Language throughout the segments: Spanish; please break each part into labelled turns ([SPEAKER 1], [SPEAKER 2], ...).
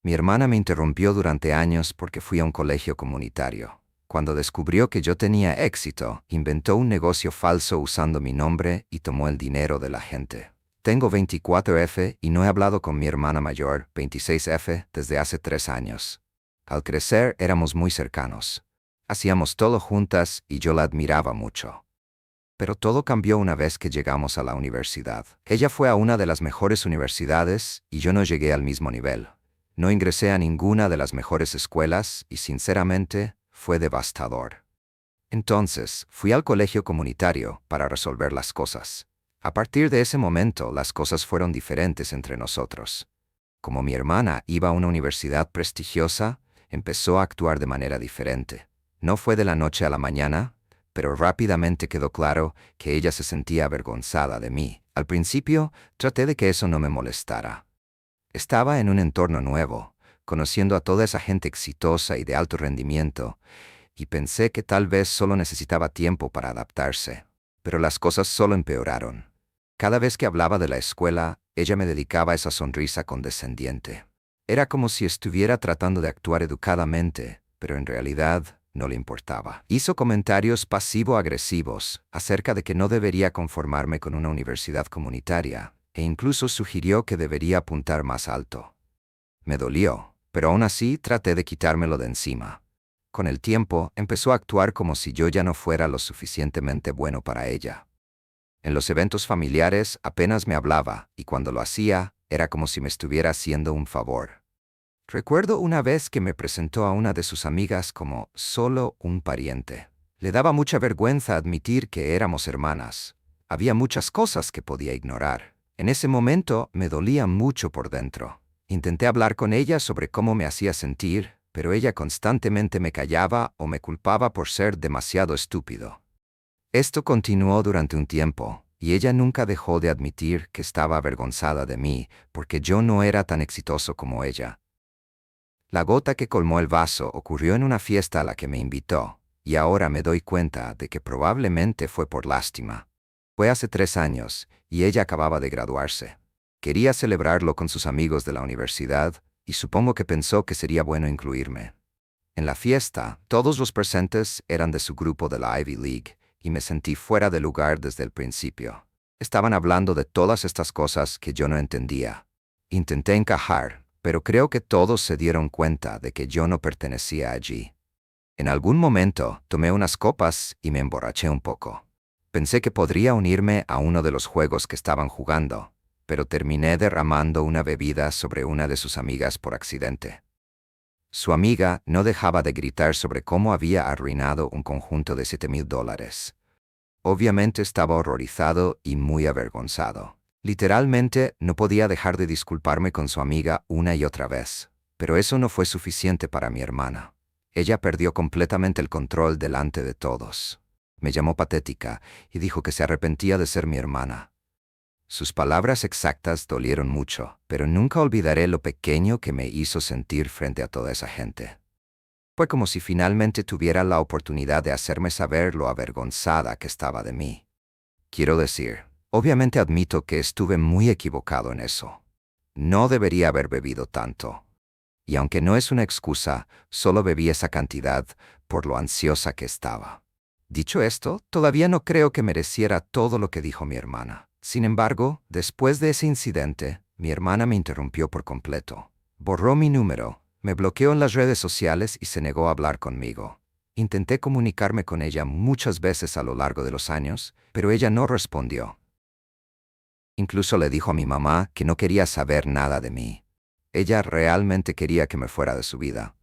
[SPEAKER 1] Mi hermana me interrumpió durante años porque fui a un colegio comunitario. Cuando descubrió que yo tenía éxito, inventó un negocio falso usando mi nombre y tomó el dinero de la gente. Tengo 24F y no he hablado con mi hermana mayor, 26F, desde hace 3 años. Al crecer éramos muy cercanos. Hacíamos todo juntas y yo la admiraba mucho. Pero todo cambió una vez que llegamos a la universidad. Ella fue a una de las mejores universidades y yo no llegué al mismo nivel. No ingresé a ninguna de las mejores escuelas y, sinceramente, fue devastador. Entonces, fui al colegio comunitario para resolver las cosas. A partir de ese momento, las cosas fueron diferentes entre nosotros. Como mi hermana iba a una universidad prestigiosa, empezó a actuar de manera diferente. No fue de la noche a la mañana, pero rápidamente quedó claro que ella se sentía avergonzada de mí. Al principio, traté de que eso no me molestara. Estaba en un entorno nuevo, conociendo a toda esa gente exitosa y de alto rendimiento, y pensé que tal vez solo necesitaba tiempo para adaptarse. Pero las cosas solo empeoraron. Cada vez que hablaba de la escuela, ella me dedicaba esa sonrisa condescendiente. Era como si estuviera tratando de actuar educadamente, pero en realidad no le importaba. Hizo comentarios pasivo-agresivos acerca de que no debería conformarme con una universidad comunitaria, e incluso sugirió que debería apuntar más alto. Me dolió, pero aún así traté de quitármelo de encima. Con el tiempo, empezó a actuar como si yo ya no fuera lo suficientemente bueno para ella. En los eventos familiares apenas me hablaba, y cuando lo hacía, era como si me estuviera haciendo un favor. Recuerdo una vez que me presentó a una de sus amigas como solo un pariente. Le daba mucha vergüenza admitir que éramos hermanas. Había muchas cosas que podía ignorar. En ese momento me dolía mucho por dentro. Intenté hablar con ella sobre cómo me hacía sentir, pero ella constantemente me callaba o me culpaba por ser demasiado estúpido. Esto continuó durante un tiempo, y ella nunca dejó de admitir que estaba avergonzada de mí porque yo no era tan exitoso como ella. La gota que colmó el vaso ocurrió en una fiesta a la que me invitó, y ahora me doy cuenta de que probablemente fue por lástima. Fue hace 3 años, y ella acababa de graduarse. Quería celebrarlo con sus amigos de la universidad, y supongo que pensó que sería bueno incluirme. En la fiesta, todos los presentes eran de su grupo de la Ivy League, y me sentí fuera de lugar desde el principio. Estaban hablando de todas estas cosas que yo no entendía. Intenté encajar, pero creo que todos se dieron cuenta de que yo no pertenecía allí. En algún momento tomé unas copas y me emborraché un poco. Pensé que podría unirme a uno de los juegos que estaban jugando, pero terminé derramando una bebida sobre una de sus amigas por accidente. Su amiga no dejaba de gritar sobre cómo había arruinado un conjunto de $7,000. Obviamente estaba horrorizado y muy avergonzado. Literalmente no podía dejar de disculparme con su amiga una y otra vez, pero eso no fue suficiente para mi hermana. Ella perdió completamente el control delante de todos. Me llamó patética y dijo que se arrepentía de ser mi hermana. Sus palabras exactas dolieron mucho, pero nunca olvidaré lo pequeño que me hizo sentir frente a toda esa gente. Fue como si finalmente tuviera la oportunidad de hacerme saber lo avergonzada que estaba de mí. Quiero decir, obviamente admito que estuve muy equivocado en eso. No debería haber bebido tanto. Y aunque no es una excusa, solo bebí esa cantidad por lo ansiosa que estaba. Dicho esto, todavía no creo que mereciera todo lo que dijo mi hermana. Sin embargo, después de ese incidente, mi hermana me interrumpió por completo. Borró mi número, me bloqueó en las redes sociales y se negó a hablar conmigo. Intenté comunicarme con ella muchas veces a lo largo de los años, pero ella no respondió. Incluso le dijo a mi mamá que no quería saber nada de mí. Ella realmente quería que me fuera de su vida.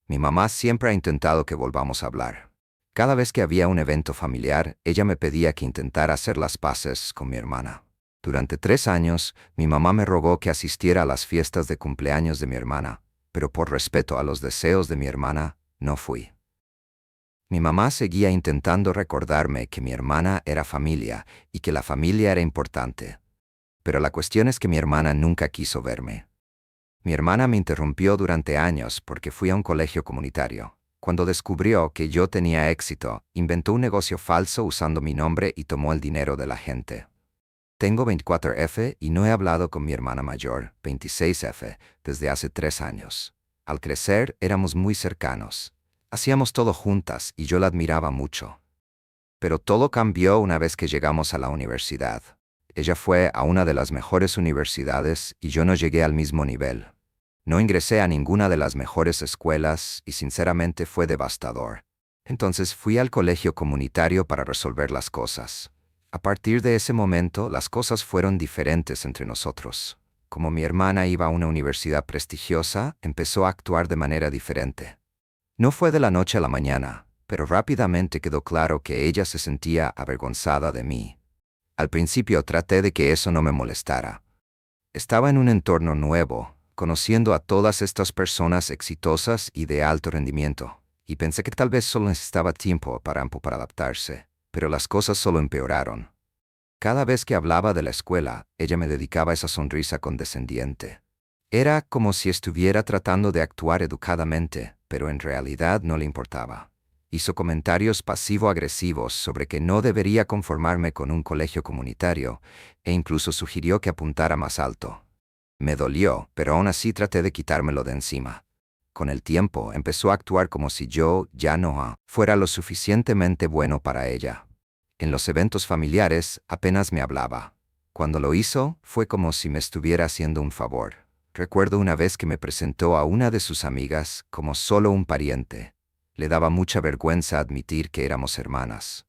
[SPEAKER 1] Mi mamá siempre ha intentado que volvamos a hablar. Cada vez que había un evento familiar, ella me pedía que intentara hacer las paces con mi hermana. Durante 3 años, mi mamá me rogó que asistiera a las fiestas de cumpleaños de mi hermana, pero por respeto a los deseos de mi hermana, no fui. Mi mamá seguía intentando recordarme que mi hermana era familia y que la familia era importante. Pero la cuestión es que mi hermana nunca quiso verme. Mi hermana me interrumpió durante años porque fui a un colegio comunitario. Cuando descubrió que yo tenía éxito, inventó un negocio falso usando mi nombre y tomó el dinero de la gente. Tengo 24F y no he hablado con mi hermana mayor, 26F, desde hace 3 años. Al crecer, éramos muy cercanos. Hacíamos todo juntas y yo la admiraba mucho. Pero todo cambió una vez que llegamos a la universidad. Ella fue a una de las mejores universidades y yo no llegué al mismo nivel. No ingresé a ninguna de las mejores escuelas y sinceramente fue devastador. Entonces fui al colegio comunitario para resolver las cosas. A partir de ese momento, las cosas fueron diferentes entre nosotros. Como mi hermana iba a una universidad prestigiosa, empezó a actuar de manera diferente. No fue de la noche a la mañana, pero rápidamente quedó claro que ella se sentía avergonzada de mí. Al principio traté de que eso no me molestara. Estaba en un entorno nuevo, conociendo a todas estas personas exitosas y de alto rendimiento, y pensé que tal vez solo necesitaba tiempo para adaptarse, pero las cosas solo empeoraron. Cada vez que hablaba de la escuela, ella me dedicaba esa sonrisa condescendiente. Era como si estuviera tratando de actuar educadamente, pero en realidad no le importaba. Hizo comentarios pasivo-agresivos sobre que no debería conformarme con un colegio comunitario, e incluso sugirió que apuntara más alto. Me dolió, pero aún así traté de quitármelo de encima. Con el tiempo empezó a actuar como si yo ya no fuera lo suficientemente bueno para ella. En los eventos familiares apenas me hablaba. Cuando lo hizo, fue como si me estuviera haciendo un favor. Recuerdo una vez que me presentó a una de sus amigas como solo un pariente. Le daba mucha vergüenza admitir que éramos hermanas.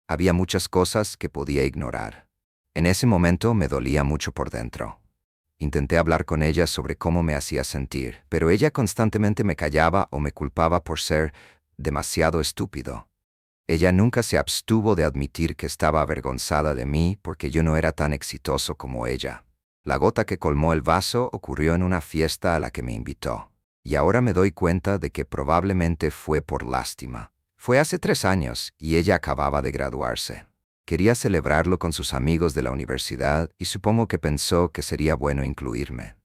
[SPEAKER 1] Había muchas cosas que podía ignorar. En ese momento me dolía mucho por dentro. Intenté hablar con ella sobre cómo me hacía sentir, pero ella constantemente me callaba o me culpaba por ser demasiado estúpido. Ella nunca se abstuvo de admitir que estaba avergonzada de mí porque yo no era tan exitoso como ella. La gota que colmó el vaso ocurrió en una fiesta a la que me invitó. Y ahora me doy cuenta de que probablemente fue por lástima. Fue hace 3 años y ella acababa de graduarse. Quería celebrarlo con sus amigos de la universidad y supongo que pensó que sería bueno incluirme.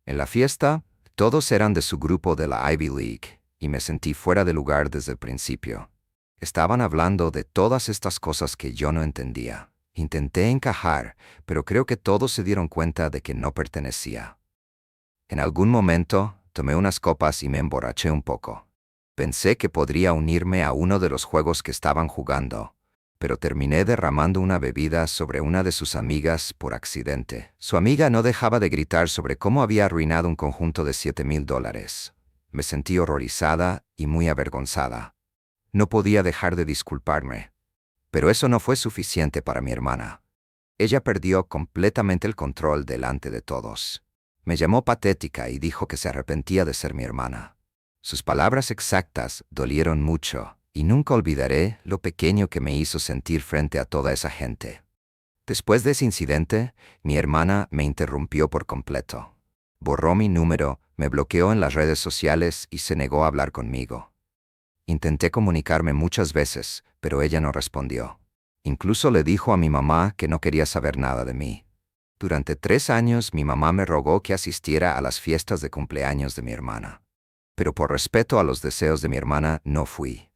[SPEAKER 1] En la fiesta, todos eran de su grupo de la Ivy League y me sentí fuera de lugar desde el principio. Estaban hablando de todas estas cosas que yo no entendía. Intenté encajar, pero creo que todos se dieron cuenta de que no pertenecía. En algún momento, tomé unas copas y me emborraché un poco. Pensé que podría unirme a uno de los juegos que estaban jugando, pero terminé derramando una bebida sobre una de sus amigas por accidente. Su amiga no dejaba de gritar sobre cómo había arruinado un conjunto de $7,000. Me sentí horrorizada y muy avergonzada. No podía dejar de disculparme. Pero eso no fue suficiente para mi hermana. Ella perdió completamente el control delante de todos. Me llamó patética y dijo que se arrepentía de ser mi hermana. Sus palabras exactas dolieron mucho, y nunca olvidaré lo pequeño que me hizo sentir frente a toda esa gente. Después de ese incidente, mi hermana me interrumpió por completo. Borró mi número, me bloqueó en las redes sociales y se negó a hablar conmigo. Intenté comunicarme muchas veces, pero ella no respondió. Incluso le dijo a mi mamá que no quería saber nada de mí. Durante 3 años mi mamá me rogó que asistiera a las fiestas de cumpleaños de mi hermana. Pero por respeto a los deseos de mi hermana no fui.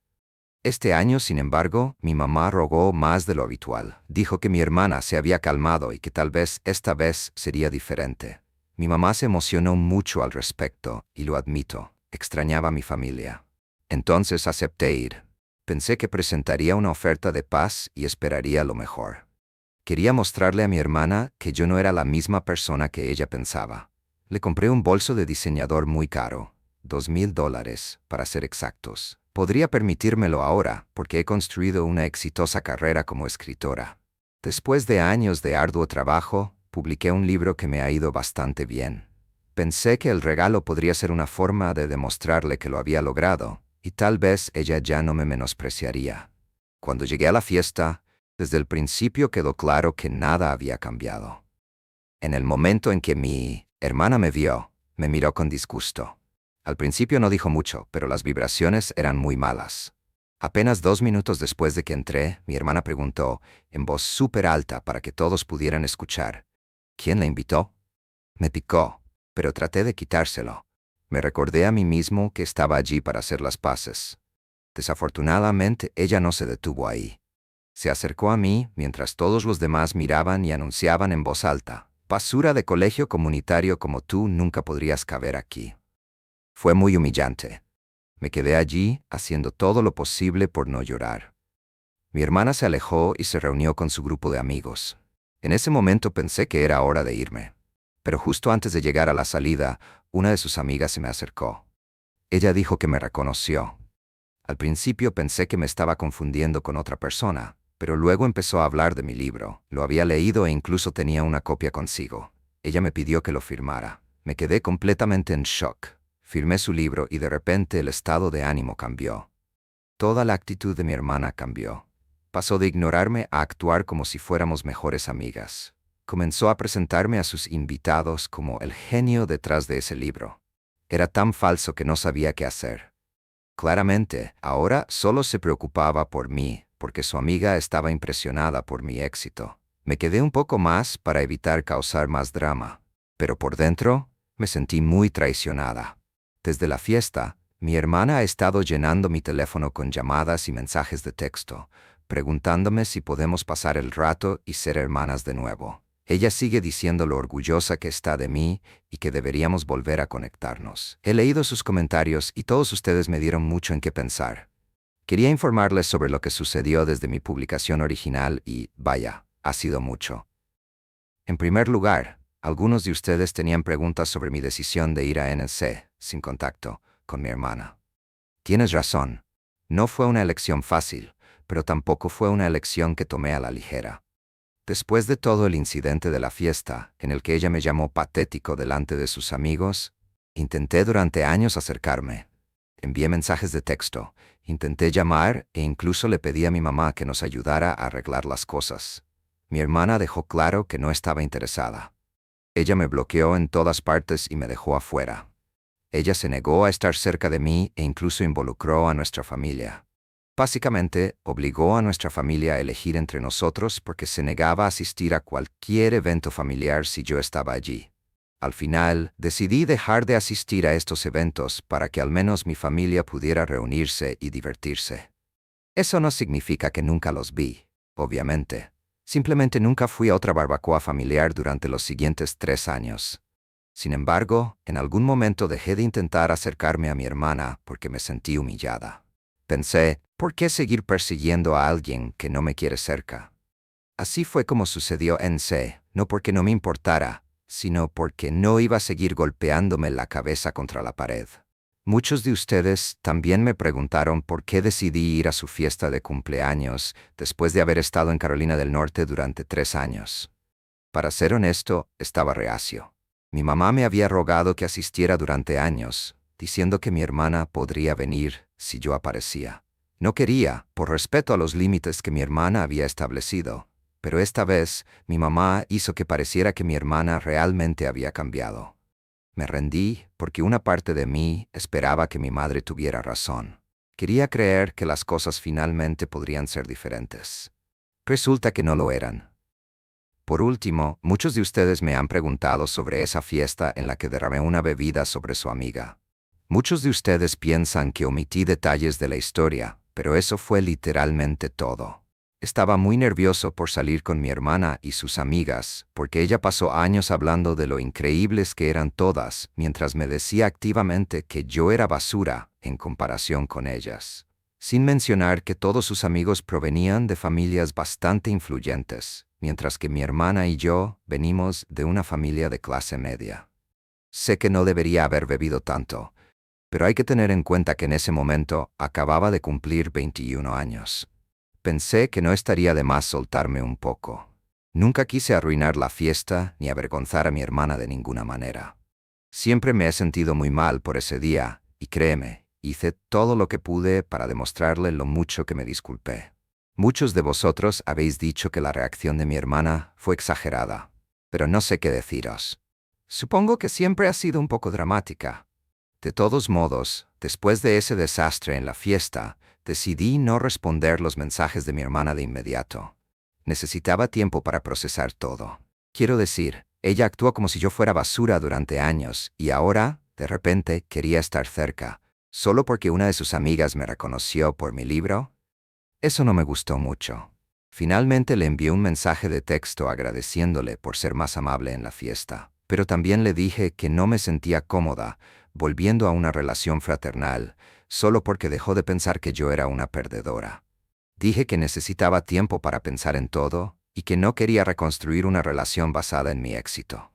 [SPEAKER 1] Este año, sin embargo, mi mamá rogó más de lo habitual. Dijo que mi hermana se había calmado y que tal vez esta vez sería diferente. Mi mamá se emocionó mucho al respecto, y lo admito, extrañaba a mi familia. Entonces acepté ir. Pensé que presentaría una oferta de paz y esperaría lo mejor. Quería mostrarle a mi hermana que yo no era la misma persona que ella pensaba. Le compré un bolso de diseñador muy caro, $2,000 para ser exactos. Podría permitírmelo ahora porque he construido una exitosa carrera como escritora. Después de años de arduo trabajo, publiqué un libro que me ha ido bastante bien. Pensé que el regalo podría ser una forma de demostrarle que lo había logrado, y tal vez ella ya no me menospreciaría. Cuando llegué a la fiesta, desde el principio quedó claro que nada había cambiado. En el momento en que mi hermana me vio, me miró con disgusto. Al principio no dijo mucho, pero las vibraciones eran muy malas. Apenas 2 minutos después de que entré, mi hermana preguntó, en voz súper alta para que todos pudieran escuchar, ¿quién la invitó? Me picó, pero traté de quitárselo. Me recordé a mí mismo que estaba allí para hacer las paces. Desafortunadamente, ella no se detuvo ahí. Se acercó a mí mientras todos los demás miraban y anunciaban en voz alta: «Basura de colegio comunitario como tú nunca podrías caber aquí». Fue muy humillante. Me quedé allí haciendo todo lo posible por no llorar. Mi hermana se alejó y se reunió con su grupo de amigos. En ese momento pensé que era hora de irme. Pero justo antes de llegar a la salida, una de sus amigas se me acercó. Ella dijo que me reconoció. Al principio pensé que me estaba confundiendo con otra persona, pero luego empezó a hablar de mi libro. Lo había leído e incluso tenía una copia consigo. Ella me pidió que lo firmara. Me quedé completamente en shock. Firmé su libro y de repente el estado de ánimo cambió. Toda la actitud de mi hermana cambió. Pasó de ignorarme a actuar como si fuéramos mejores amigas. Comenzó a presentarme a sus invitados como el genio detrás de ese libro. Era tan falso que no sabía qué hacer. Claramente, ahora solo se preocupaba por mí, porque su amiga estaba impresionada por mi éxito. Me quedé un poco más para evitar causar más drama, pero por dentro me sentí muy traicionada. Desde la fiesta, mi hermana ha estado llenando mi teléfono con llamadas y mensajes de texto, preguntándome si podemos pasar el rato y ser hermanas de nuevo. Ella sigue diciendo lo orgullosa que está de mí y que deberíamos volver a conectarnos. He leído sus comentarios y todos ustedes me dieron mucho en qué pensar. Quería informarles sobre lo que sucedió desde mi publicación original y, vaya, ha sido mucho. En primer lugar, algunos de ustedes tenían preguntas sobre mi decisión de ir a NC, sin contacto, con mi hermana. Tienes razón. No fue una elección fácil, pero tampoco fue una elección que tomé a la ligera. Después de todo el incidente de la fiesta, en el que ella me llamó patético delante de sus amigos, intenté durante años acercarme. Envié mensajes de texto, intenté llamar e incluso le pedí a mi mamá que nos ayudara a arreglar las cosas. Mi hermana dejó claro que no estaba interesada. Ella me bloqueó en todas partes y me dejó afuera. Ella se negó a estar cerca de mí e incluso involucró a nuestra familia. Básicamente, obligó a nuestra familia a elegir entre nosotros porque se negaba a asistir a cualquier evento familiar si yo estaba allí. Al final, decidí dejar de asistir a estos eventos para que al menos mi familia pudiera reunirse y divertirse. Eso no significa que nunca los vi, obviamente. Simplemente nunca fui a otra barbacoa familiar durante los siguientes 3 años. Sin embargo, en algún momento dejé de intentar acercarme a mi hermana porque me sentí humillada. Pensé, ¿por qué seguir persiguiendo a alguien que no me quiere cerca? Así fue como sucedió en C, no porque no me importara, sino porque no iba a seguir golpeándome la cabeza contra la pared. Muchos de ustedes también me preguntaron por qué decidí ir a su fiesta de cumpleaños después de haber estado en Carolina del Norte durante 3 años. Para ser honesto, estaba reacio. Mi mamá me había rogado que asistiera durante años, diciendo que mi hermana podría venir si yo aparecía. No quería, por respeto a los límites que mi hermana había establecido, pero esta vez mi mamá hizo que pareciera que mi hermana realmente había cambiado. Me rendí porque una parte de mí esperaba que mi madre tuviera razón. Quería creer que las cosas finalmente podrían ser diferentes. Resulta que no lo eran. Por último, muchos de ustedes me han preguntado sobre esa fiesta en la que derramé una bebida sobre su amiga. Muchos de ustedes piensan que omití detalles de la historia, pero eso fue literalmente todo. Estaba muy nervioso por salir con mi hermana y sus amigas, porque ella pasó años hablando de lo increíbles que eran todas, mientras me decía activamente que yo era basura en comparación con ellas. Sin mencionar que todos sus amigos provenían de familias bastante influyentes, mientras que mi hermana y yo venimos de una familia de clase media. Sé que no debería haber bebido tanto, pero hay que tener en cuenta que en ese momento acababa de cumplir 21 años. Pensé que no estaría de más soltarme un poco. Nunca quise arruinar la fiesta ni avergonzar a mi hermana de ninguna manera. Siempre me he sentido muy mal por ese día, y créeme, hice todo lo que pude para demostrarle lo mucho que me disculpé. Muchos de vosotros habéis dicho que la reacción de mi hermana fue exagerada, pero no sé qué deciros. Supongo que siempre ha sido un poco dramática. De todos modos, después de ese desastre en la fiesta, decidí no responder los mensajes de mi hermana de inmediato. Necesitaba tiempo para procesar todo. Quiero decir, ella actuó como si yo fuera basura durante años y ahora, de repente, quería estar cerca, solo porque una de sus amigas me reconoció por mi libro. Eso no me gustó mucho. Finalmente le envié un mensaje de texto agradeciéndole por ser más amable en la fiesta, pero también le dije que no me sentía cómoda volviendo a una relación fraternal solo porque dejó de pensar que yo era una perdedora. Dije que necesitaba tiempo para pensar en todo y que no quería reconstruir una relación basada en mi éxito.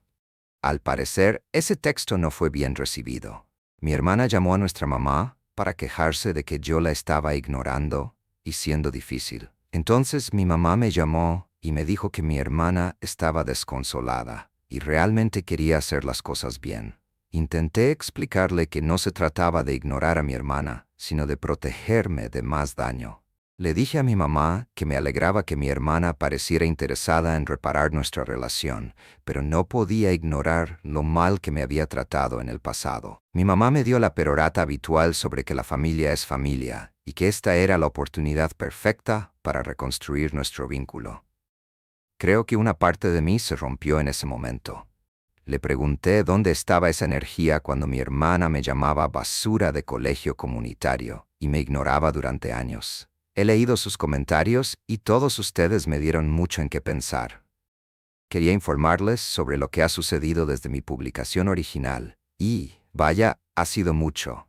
[SPEAKER 1] Al parecer, ese texto no fue bien recibido. Mi hermana llamó a nuestra mamá para quejarse de que yo la estaba ignorando y siendo difícil. Entonces mi mamá me llamó y me dijo que mi hermana estaba desconsolada y realmente quería hacer las cosas bien. Intenté explicarle que no se trataba de ignorar a mi hermana, sino de protegerme de más daño. Le dije a mi mamá que me alegraba que mi hermana pareciera interesada en reparar nuestra relación, pero no podía ignorar lo mal que me había tratado en el pasado. Mi mamá me dio la perorata habitual sobre que la familia es familia y que esta era la oportunidad perfecta para reconstruir nuestro vínculo. Creo que una parte de mí se rompió en ese momento. Le pregunté dónde estaba esa energía cuando mi hermana me llamaba basura de colegio comunitario y me ignoraba durante años. He leído sus comentarios y todos ustedes me dieron mucho en qué pensar. Quería informarles sobre lo que ha sucedido desde mi publicación original y, vaya, ha sido mucho.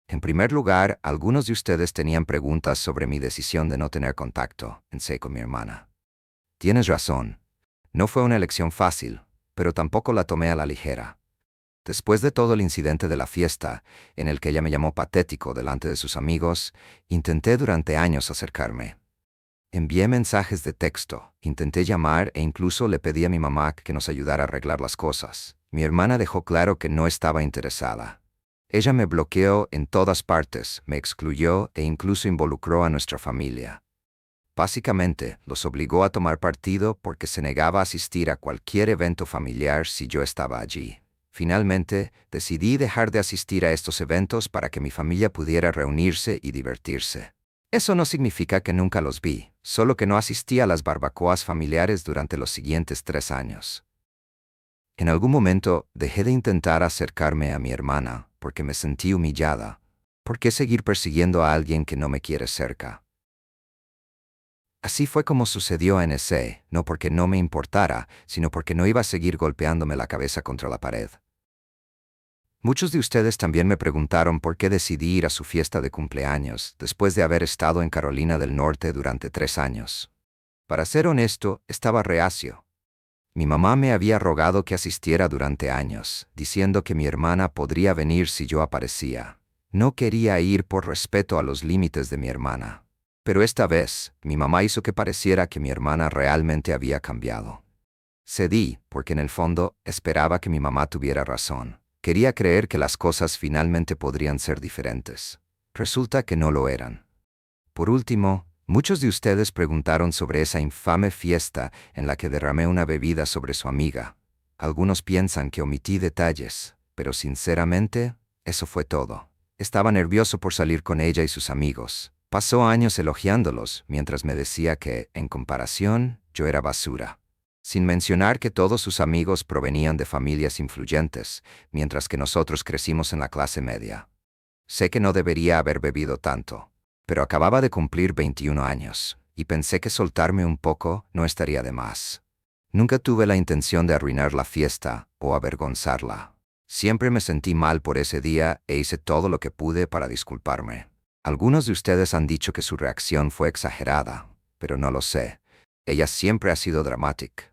[SPEAKER 1] En primer lugar, algunos de ustedes tenían preguntas sobre mi decisión de no tener contacto en sí con mi hermana. Tienes razón. No fue una elección fácil, pero tampoco la tomé a la ligera. Después de todo el incidente de la fiesta, en el que ella me llamó patético delante de sus amigos, intenté durante años acercarme. Envié mensajes de texto, intenté llamar e incluso le pedí a mi mamá que nos ayudara a arreglar las cosas. Mi hermana dejó claro que no estaba interesada. Ella me bloqueó en todas partes, me excluyó e incluso involucró a nuestra familia. Básicamente, los obligó a tomar partido porque se negaba a asistir a cualquier evento familiar si yo estaba allí. Finalmente, decidí dejar de asistir a estos eventos para que mi familia pudiera reunirse y divertirse. Eso no significa que nunca los vi, solo que no asistí a las barbacoas familiares durante los siguientes 3 años. En algún momento, dejé de intentar acercarme a mi hermana porque me sentí humillada. ¿Por qué seguir persiguiendo a alguien que no me quiere cerca? Así fue como sucedió en ese, no porque no me importara, sino porque no iba a seguir golpeándome la cabeza contra la pared. Muchos de ustedes también me preguntaron por qué decidí ir a su fiesta de cumpleaños después de haber estado en Carolina del Norte durante 3 años. Para ser honesto, estaba reacio. Mi mamá me había rogado que asistiera durante años, diciendo que mi hermana podría venir si yo aparecía. No quería ir por respeto a los límites de mi hermana. Pero esta vez, mi mamá hizo que pareciera que mi hermana realmente había cambiado. Cedí, porque en el fondo esperaba que mi mamá tuviera razón. Quería creer que las cosas finalmente podrían ser diferentes. Resulta que no lo eran. Por último, muchos de ustedes preguntaron sobre esa infame fiesta en la que derramé una bebida sobre su amiga. Algunos piensan que omití detalles, pero sinceramente, eso fue todo. Estaba nervioso por salir con ella y sus amigos. Pasó años elogiándolos, mientras me decía que, en comparación, yo era basura. Sin mencionar que todos sus amigos provenían de familias influyentes, mientras que nosotros crecimos en la clase media. Sé que no debería haber bebido tanto, pero acababa de cumplir 21 años, y pensé que soltarme un poco no estaría de más. Nunca tuve la intención de arruinar la fiesta o avergonzarla. Siempre me sentí mal por ese día e hice todo lo que pude para disculparme. Algunos de ustedes han dicho que su reacción fue exagerada, pero no lo sé. Ella siempre ha sido dramática.